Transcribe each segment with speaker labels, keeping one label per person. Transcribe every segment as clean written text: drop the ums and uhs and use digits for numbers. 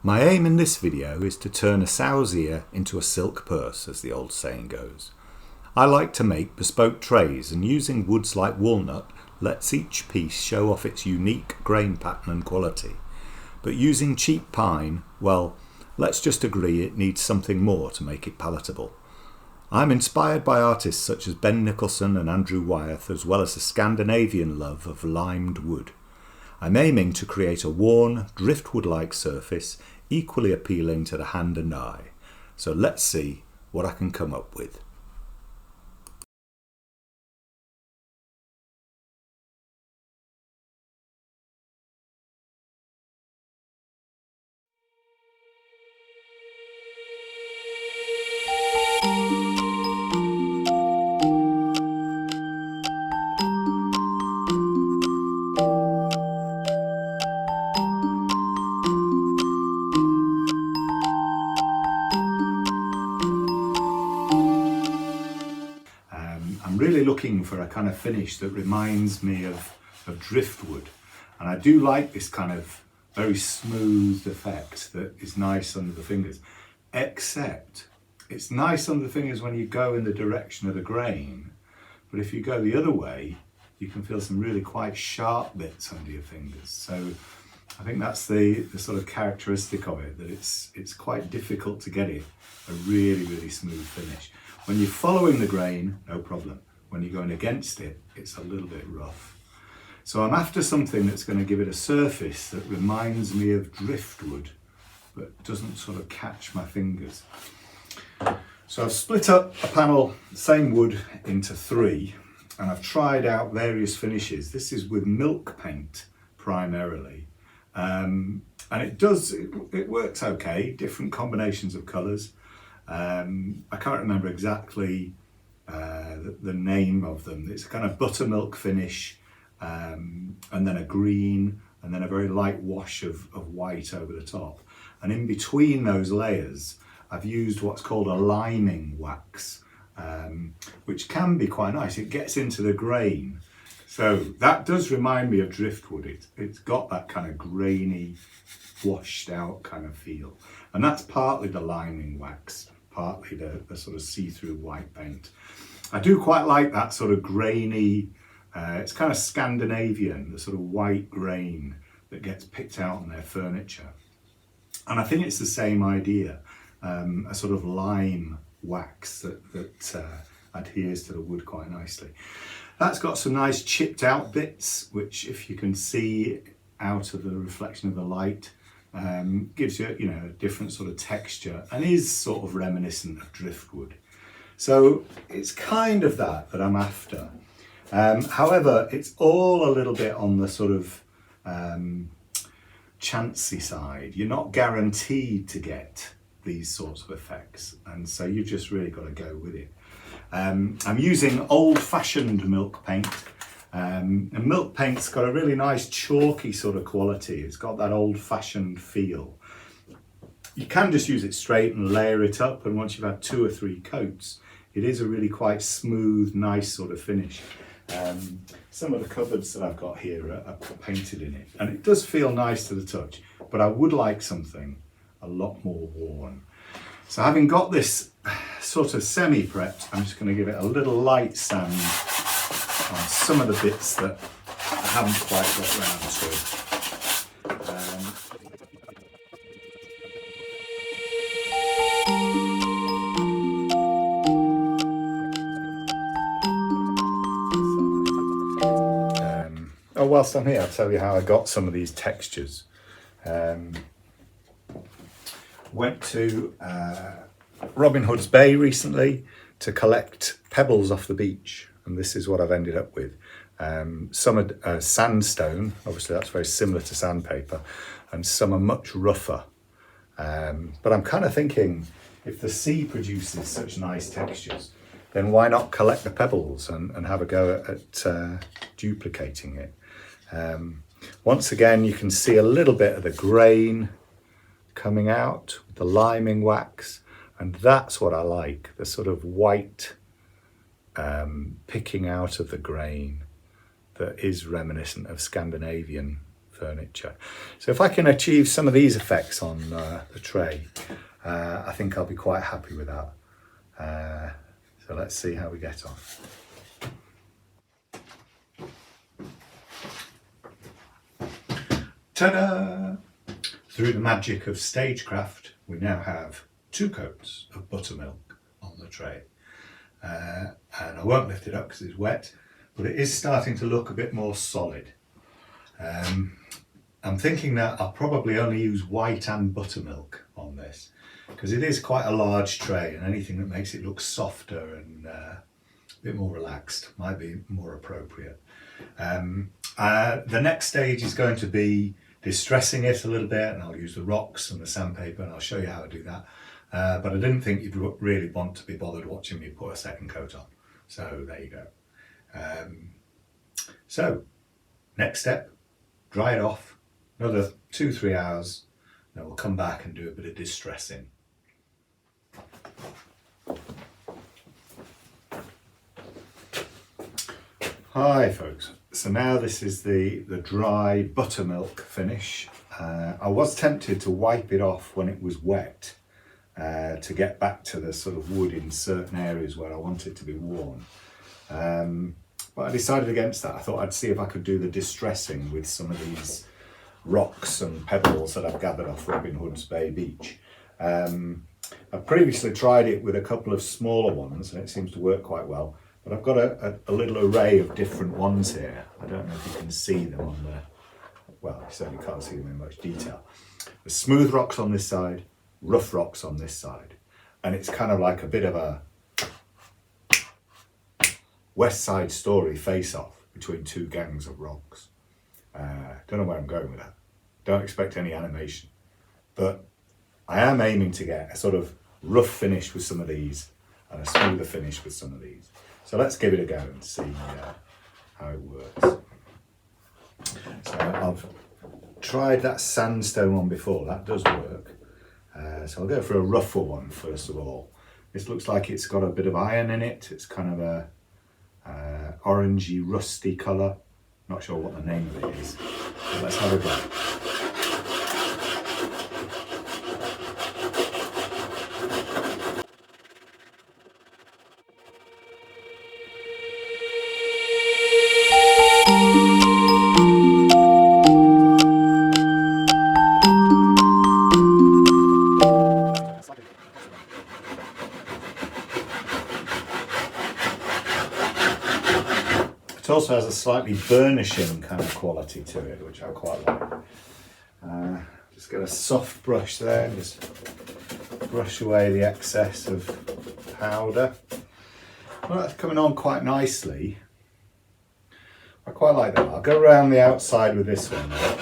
Speaker 1: My aim in this video is to turn a sow's ear into a silk purse, as the old saying goes. I like to make bespoke trays, and using woods like walnut lets each piece show off its unique grain pattern and quality. But using cheap pine, well, let's just agree it needs something more to make it palatable. I'm inspired by artists such as Ben Nicholson and Andrew Wyeth, as well as the Scandinavian love of limed wood. I'm aiming to create a worn, driftwood-like surface equally appealing to the hand and eye. So let's see what I can come up with. I'm really looking for a kind of finish that reminds me of driftwood, and I do like this kind of very smooth effect that is nice under the fingers, except it's nice under the fingers when you go in the direction of the grain, but if you go the other way you can feel some really quite sharp bits under your fingers. So I think that's the sort of characteristic of it, that it's quite difficult to get it a really smooth finish. When you're following the grain, no problem. When you're going against it, it's a little bit rough. So I'm after something that's going to give it a surface that reminds me of driftwood, but doesn't sort of catch my fingers. So I've split up a panel, same wood, into three, and I've tried out various finishes. This is with milk paint primarily. And it works okay, different combinations of colours. I can't remember exactly the name of them. It's a kind of buttermilk finish, and then a green, and then a very light wash of white over the top. And in between those layers, I've used what's called a liming wax, which can be quite nice. It gets into the grain. So that does remind me of driftwood. It's got that kind of grainy, washed out kind of feel. And that's partly the liming wax, partly the sort of see-through white paint. I do quite like that sort of grainy, it's kind of Scandinavian, the sort of white grain that gets picked out on their furniture. And I think it's the same idea, a sort of lime wax that adheres to the wood quite nicely. That's got some nice chipped out bits, which if you can see out of the reflection of the light, gives you, a different sort of texture and is sort of reminiscent of driftwood. So it's kind of that I'm after. However, it's all a little bit on the sort of chancy side. You're not guaranteed to get these sorts of effects, and so you've just really got to go with it. I'm using old-fashioned milk paint. And milk paint's got a really nice chalky sort of quality. It's got that old-fashioned feel. You can just use it straight and layer it up, and once you've had 2 or 3 coats, it is a really quite smooth, nice sort of finish. Some of the cupboards that I've got here are painted in it, and it does feel nice to the touch, but I would like something a lot more worn. So having got this sort of semi-prepped, I'm just going to give it a little light sand on some of the bits that I haven't quite got round to. Whilst I'm here, I'll tell you how I got some of these textures. Went to Robin Hood's Bay recently to collect pebbles off the beach, and this is what I've ended up with. Some are sandstone, obviously that's very similar to sandpaper, and some are much rougher. But I'm kind of thinking, if the sea produces such nice textures, then why not collect the pebbles and have a go at duplicating it. Once again, you can see a little bit of the grain coming out with the liming wax, and that's what I like, the sort of white picking out of the grain that is reminiscent of Scandinavian furniture. So if I can achieve some of these effects on the tray, I think I'll be quite happy with that. So let's see how we get on. Ta-da! Through the magic of stagecraft, we now have 2 coats of buttermilk on the tray. And I won't lift it up because it's wet, but it is starting to look a bit more solid. I'm thinking that I'll probably only use white and buttermilk on this, because it is quite a large tray, and anything that makes it look softer and a bit more relaxed might be more appropriate. The next stage is going to be distressing it a little bit, and I'll use the rocks and the sandpaper, and I'll show you how to do that. But I didn't think you'd really want to be bothered watching me put a second coat on. So there you go. So next step, dry it off, another 2-3 hours, then we'll come back and do a bit of distressing. Hi folks, so now this is the dry buttermilk finish. I was tempted to wipe it off when it was wet to get back to the sort of wood in certain areas where I want it to be worn. But I decided against that. I thought I'd see if I could do the distressing with some of these rocks and pebbles that I've gathered off Robin Hood's Bay Beach. I've previously tried it with a couple of smaller ones and it seems to work quite well. But I've got a little array of different ones here. I don't know if you can see them on the, well, you certainly can't see them in much detail. There's smooth rocks on this side, rough rocks on this side. And it's kind of like a bit of a West Side Story face-off between 2 gangs of rocks. Don't know where I'm going with that. Don't expect any animation. But I am aiming to get a sort of rough finish with some of these and a smoother finish with some of these. So let's give it a go and see how it works. So I've tried that sandstone one before, that does work. So I'll go for a rougher one first of all. This looks like it's got a bit of iron in it. It's kind of a orangey, rusty colour. Not sure what the name of it is. So let's have a go. It also has a slightly burnishing kind of quality to it, which I quite like. Just get a soft brush there and just brush away the excess of powder. Well, that's coming on quite nicely. I quite like that. I'll go around the outside with this one now.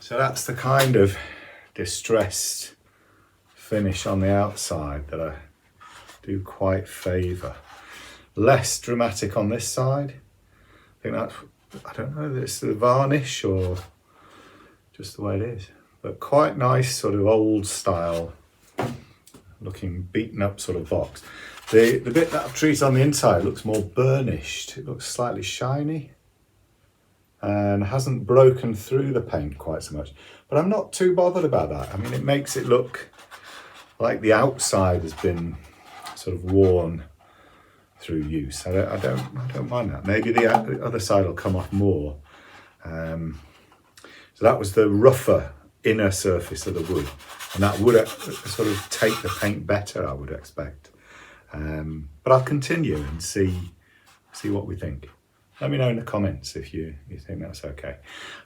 Speaker 1: So that's the kind of distressed finish on the outside that I do quite favour. Less dramatic on this side. I think that's, I don't know if it's the varnish or just the way it is, but quite nice sort of old style looking beaten up sort of box. The bit that I've treated on the inside looks more burnished. It looks slightly shiny and hasn't broken through the paint quite so much. But I'm not too bothered about that. I mean, it makes it look like the outside has been sort of worn through use. I don't mind that. Maybe the other side will come off more. So that was the rougher inner surface of the wood, and that would sort of take the paint better, I would expect. But I'll continue and see what we think. Let me know in the comments if you think that's okay.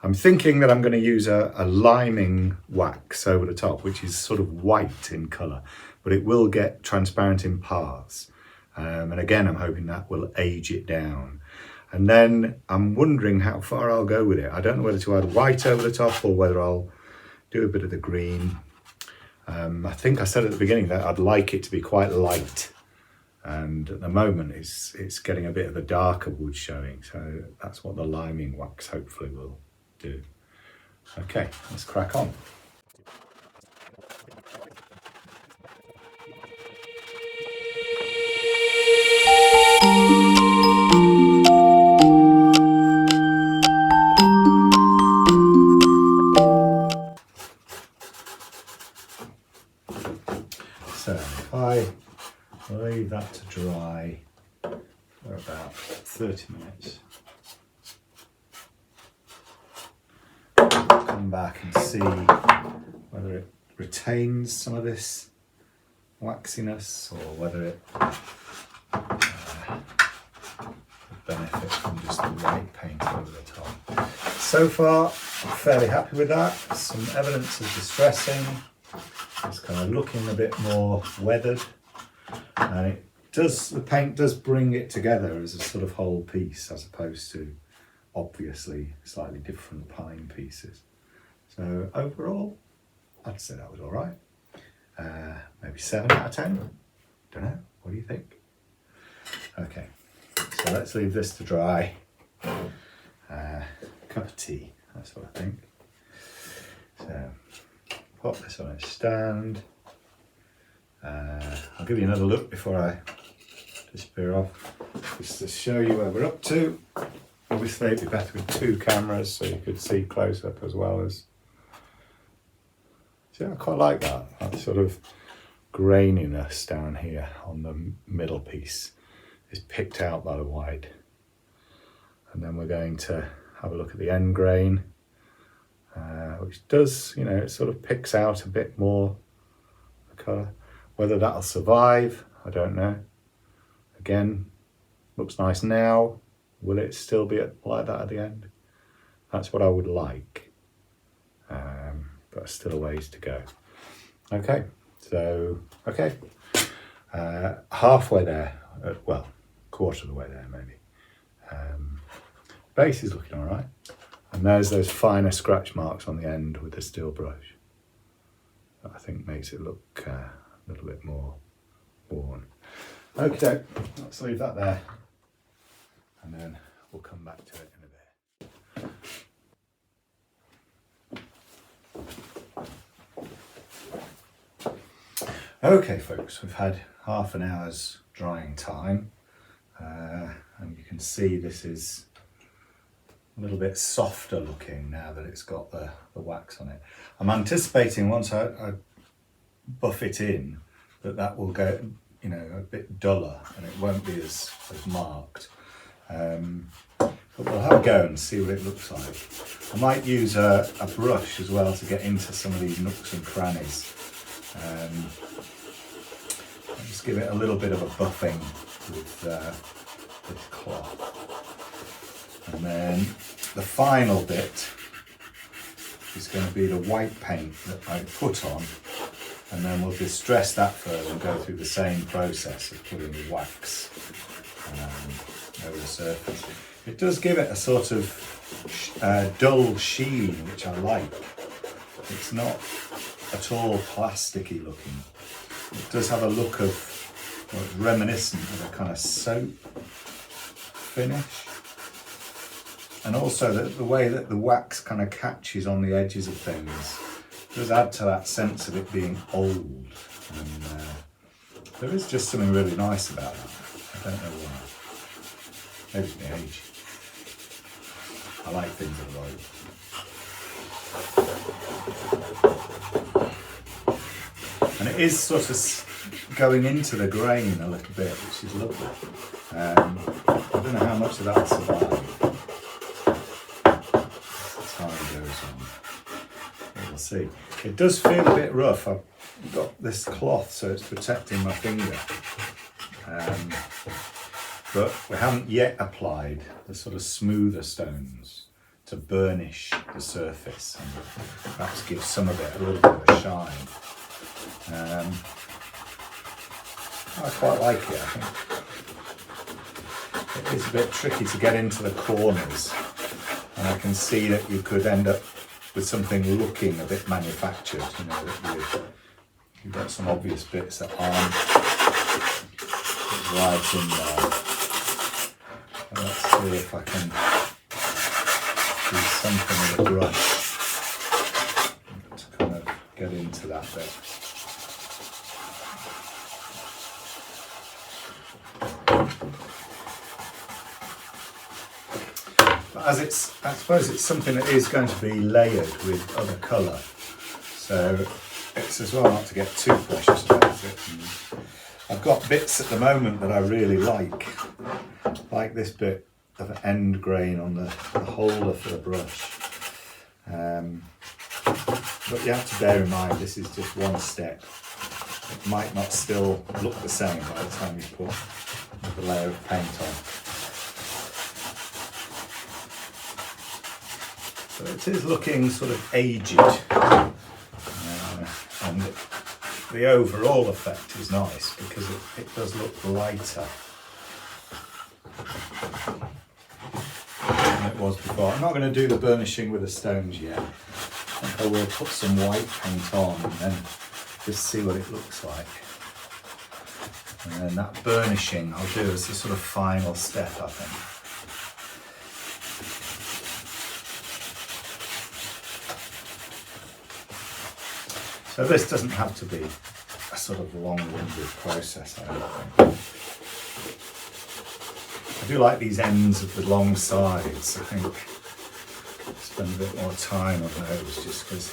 Speaker 1: I'm thinking that I'm going to use a liming wax over the top, which is sort of white in colour, but it will get transparent in parts. And again, I'm hoping that will age it down. And then I'm wondering how far I'll go with it. I don't know whether to add white over the top or whether I'll do a bit of the green. I think I said at the beginning that I'd like it to be quite light, and at the moment it's getting a bit of a darker wood showing, so that's what the liming wax hopefully will do. Okay, let's crack on. So if I leave that to dry for about 30 minutes, come back and see whether it retains some of this waxiness or whether it benefit from just the white paint over the top. So far, I'm fairly happy with that. Some evidence of distressing. It's kind of looking a bit more weathered, and the paint does bring it together as a sort of whole piece, as opposed to obviously slightly different pine pieces. So overall, I'd say that was all right. Maybe 7 out of 10. Don't know. What do you think? Okay, so let's leave this to dry. Cup of tea. That's what I think. So. Pop this on its stand. I'll give you another look before I disappear off, just to show you where we're up to. Obviously it'd be better with 2 cameras so you could see close up as well as... See, I quite like that sort of graininess down here on the middle piece is picked out by the white. And then we're going to have a look at the end grain. Which does, it sort of picks out a bit more the colour. Whether that'll survive, I don't know. Again, looks nice now. Will it still be like that at the end? That's what I would like. But still a ways to go. Okay, so, halfway there, well, quarter of the way there maybe. Base is looking all right. And there's those finer scratch marks on the end with the steel brush. That I think makes it look a little bit more worn. Okay, let's leave that there. And then we'll come back to it in a bit. Okay folks, we've had half an hour's drying time. And you can see this is a little bit softer looking now that it's got the wax on it. I'm anticipating once I buff it in that will go a bit duller and it won't be as marked. But we'll have a go and see what it looks like. I might use a brush as well to get into some of these nooks and crannies. Just give it a little bit of a buffing with this cloth. And then the final bit is going to be the white paint that I put on, and then we'll distress that further and go through the same process of putting the wax over the surface. It does give it a sort of dull sheen, which I like. It's not at all plasticky looking. It does have a look of, well, it's reminiscent of a kind of soap finish. And also the way that the wax kind of catches on the edges of things does add to that sense of it being old. And there is just something really nice about that. I don't know why. Maybe it's my age. I like things that are old. And it is sort of going into the grain a little bit, which is lovely. I don't know how much of that will survive. We'll see. It does feel a bit rough. I've got this cloth so it's protecting my finger, but we haven't yet applied the sort of smoother stones to burnish the surface and perhaps give some of it a little bit of a shine. I quite like it. I think it is a bit tricky to get into the corners, and I can see that you could end up with something looking a bit manufactured, you know, that you've got some obvious bits that aren't right in there. And let's see if I can do something with a brush to kind of get into that bit. As I suppose it's something that is going to be layered with other colour, so it's as well not to get too precious about it. And I've got bits at the moment that I really like this bit of end grain on the holder for the brush. But you have to bear in mind this is just one step. It might not still look the same by the time you put the layer of paint on. So it is looking sort of aged, and the overall effect is nice because it does look lighter than it was before. I'm not going to do the burnishing with the stones yet. I think I will put some white paint on and then just see what it looks like. And then that burnishing I'll do as the sort of final step, I think. So this doesn't have to be a sort of long-winded process, I don't think. I do like these ends of the long sides. I think I'll spend a bit more time on those just because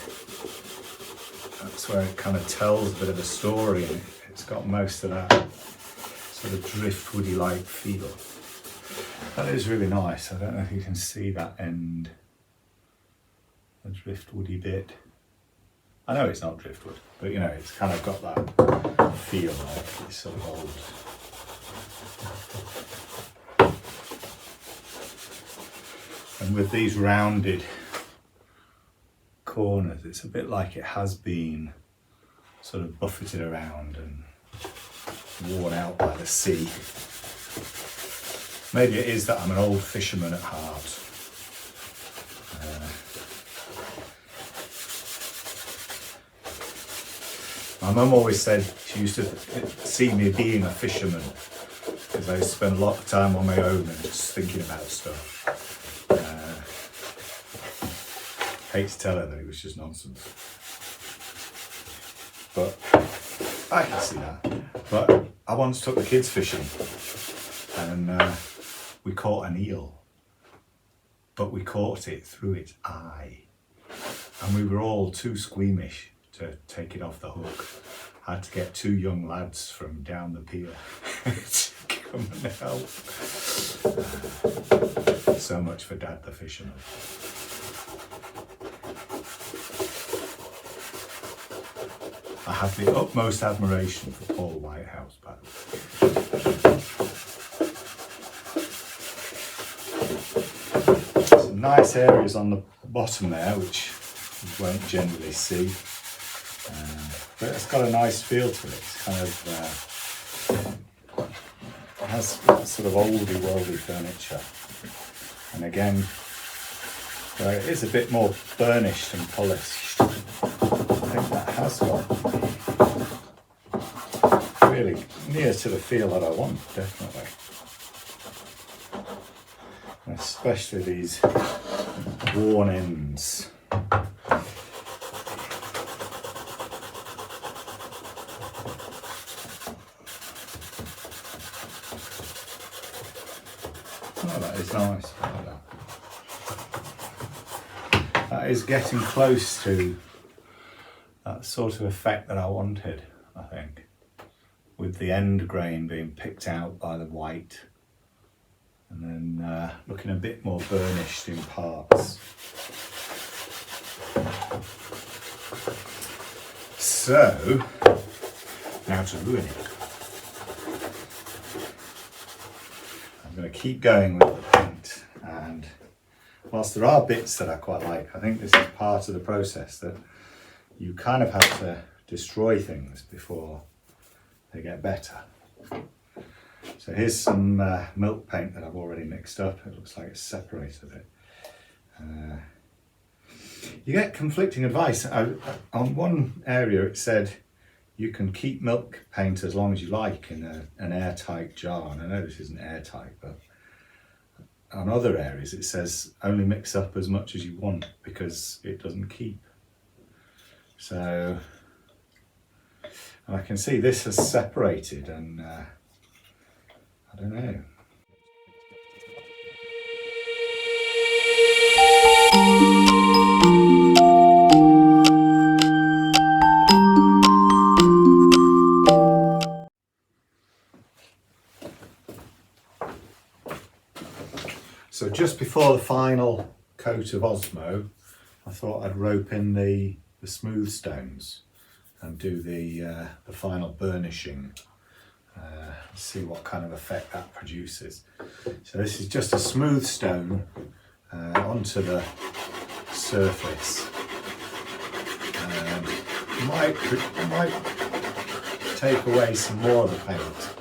Speaker 1: that's where it kind of tells a bit of a story and it's got most of that sort of driftwoody-like feel. That is really nice. I don't know if you can see that end, the driftwoody bit. I know it's not driftwood, but you know, it's kind of got that feel like it's sort of old. And with these rounded corners, it's a bit like it has been sort of buffeted around and worn out by the sea. Maybe it is that I'm an old fisherman at heart. My mum always said she used to see me being a fisherman because I used to spend a lot of time on my own and just thinking about stuff. Hate to tell her that it was just nonsense, but I can see that. But I once took the kids fishing and we caught an eel, but we caught it through its eye and we were all too squeamish to take it off the hook. I had to get two young lads from down the pier to come and help. So much for Dad the fisherman. I have the utmost admiration for Paul Whitehouse, by the way. Some nice areas on the bottom there, which you won't generally see. But it's got a nice feel to it. It's kind of it has that sort of oldie worldy furniture, and again, where it is a bit more burnished and polished, I think that has got really near to the feel that I want, definitely. And especially these worn ends. Oh, that is nice. Like that is getting close to that sort of effect that I wanted, I think, with the end grain being picked out by the white and then looking a bit more burnished in parts. So, now to ruin it. I'm going to keep going with the paint, and whilst there are bits that I quite like, I think this is part of the process that you kind of have to destroy things before they get better. So here's some milk paint that I've already mixed up. It looks like it's separated it. You get conflicting advice. On one area it said you can keep milk paint as long as you like in an airtight jar, and I know this isn't airtight, but on other areas it says only mix up as much as you want because it doesn't keep. So, and I can see this has separated, and I don't know. So just before the final coat of Osmo, I thought I'd rope in the smooth stones and do the final burnishing. See what kind of effect that produces. So this is just a smooth stone onto the surface. I might take away some more of the paint.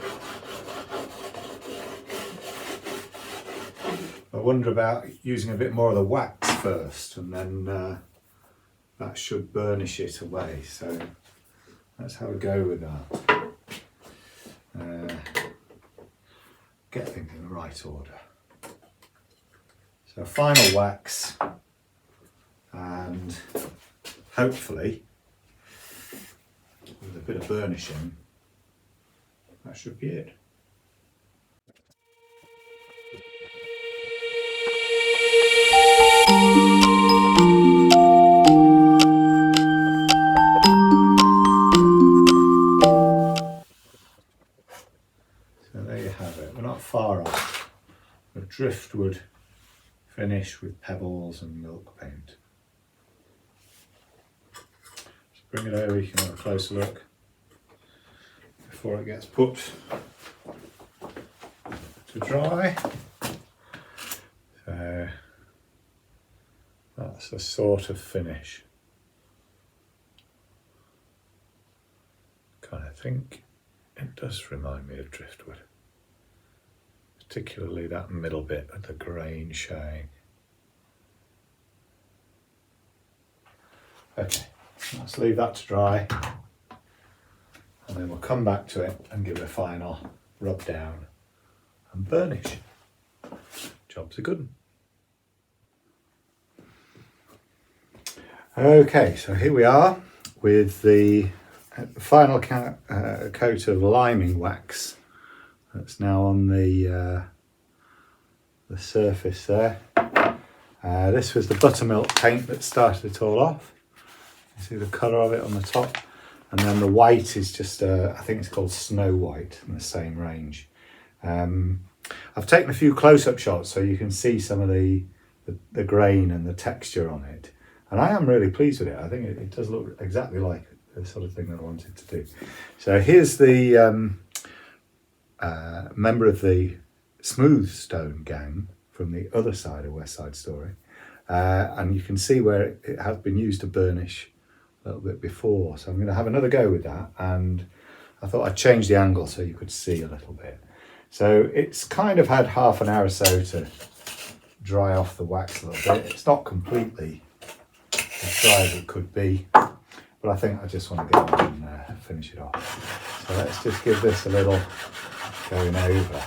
Speaker 1: I wonder about using a bit more of the wax first, and then that should burnish it away. So let's have a go with that. Get things in the right order. So final wax, and hopefully with a bit of burnishing, that should be it. Far off, a driftwood finish with pebbles and milk paint. Just bring it over, you can have a closer look before it gets put to dry. So that's a sort of finish. Kind of think it does remind me of driftwood. Particularly that middle bit of the grain showing. Okay, let's leave that to dry, and then we'll come back to it and give it a final rub down and burnish. Job's a good one. Okay, so here we are with the final coat of liming wax. That's now on the surface there. This was the buttermilk paint that started it all off. You see the colour of it on the top, and then the white is just I think it's called Snow White in the same range. I've taken a few close-up shots so you can see some of the grain and the texture on it, and I am really pleased with it. I think it does look exactly like the sort of thing that I wanted to do. So here's the member of the Smooth Stone gang from the other side of West Side Story, and you can see where it has been used to burnish a little bit before. So I'm going to have another go with that, and I thought I'd change the angle so you could see a little bit. So it's kind of had half an hour or so to dry off the wax a little bit. It's not completely as dry as it could be, but I think I just want to get on and finish it off. So let's just give this a little going over.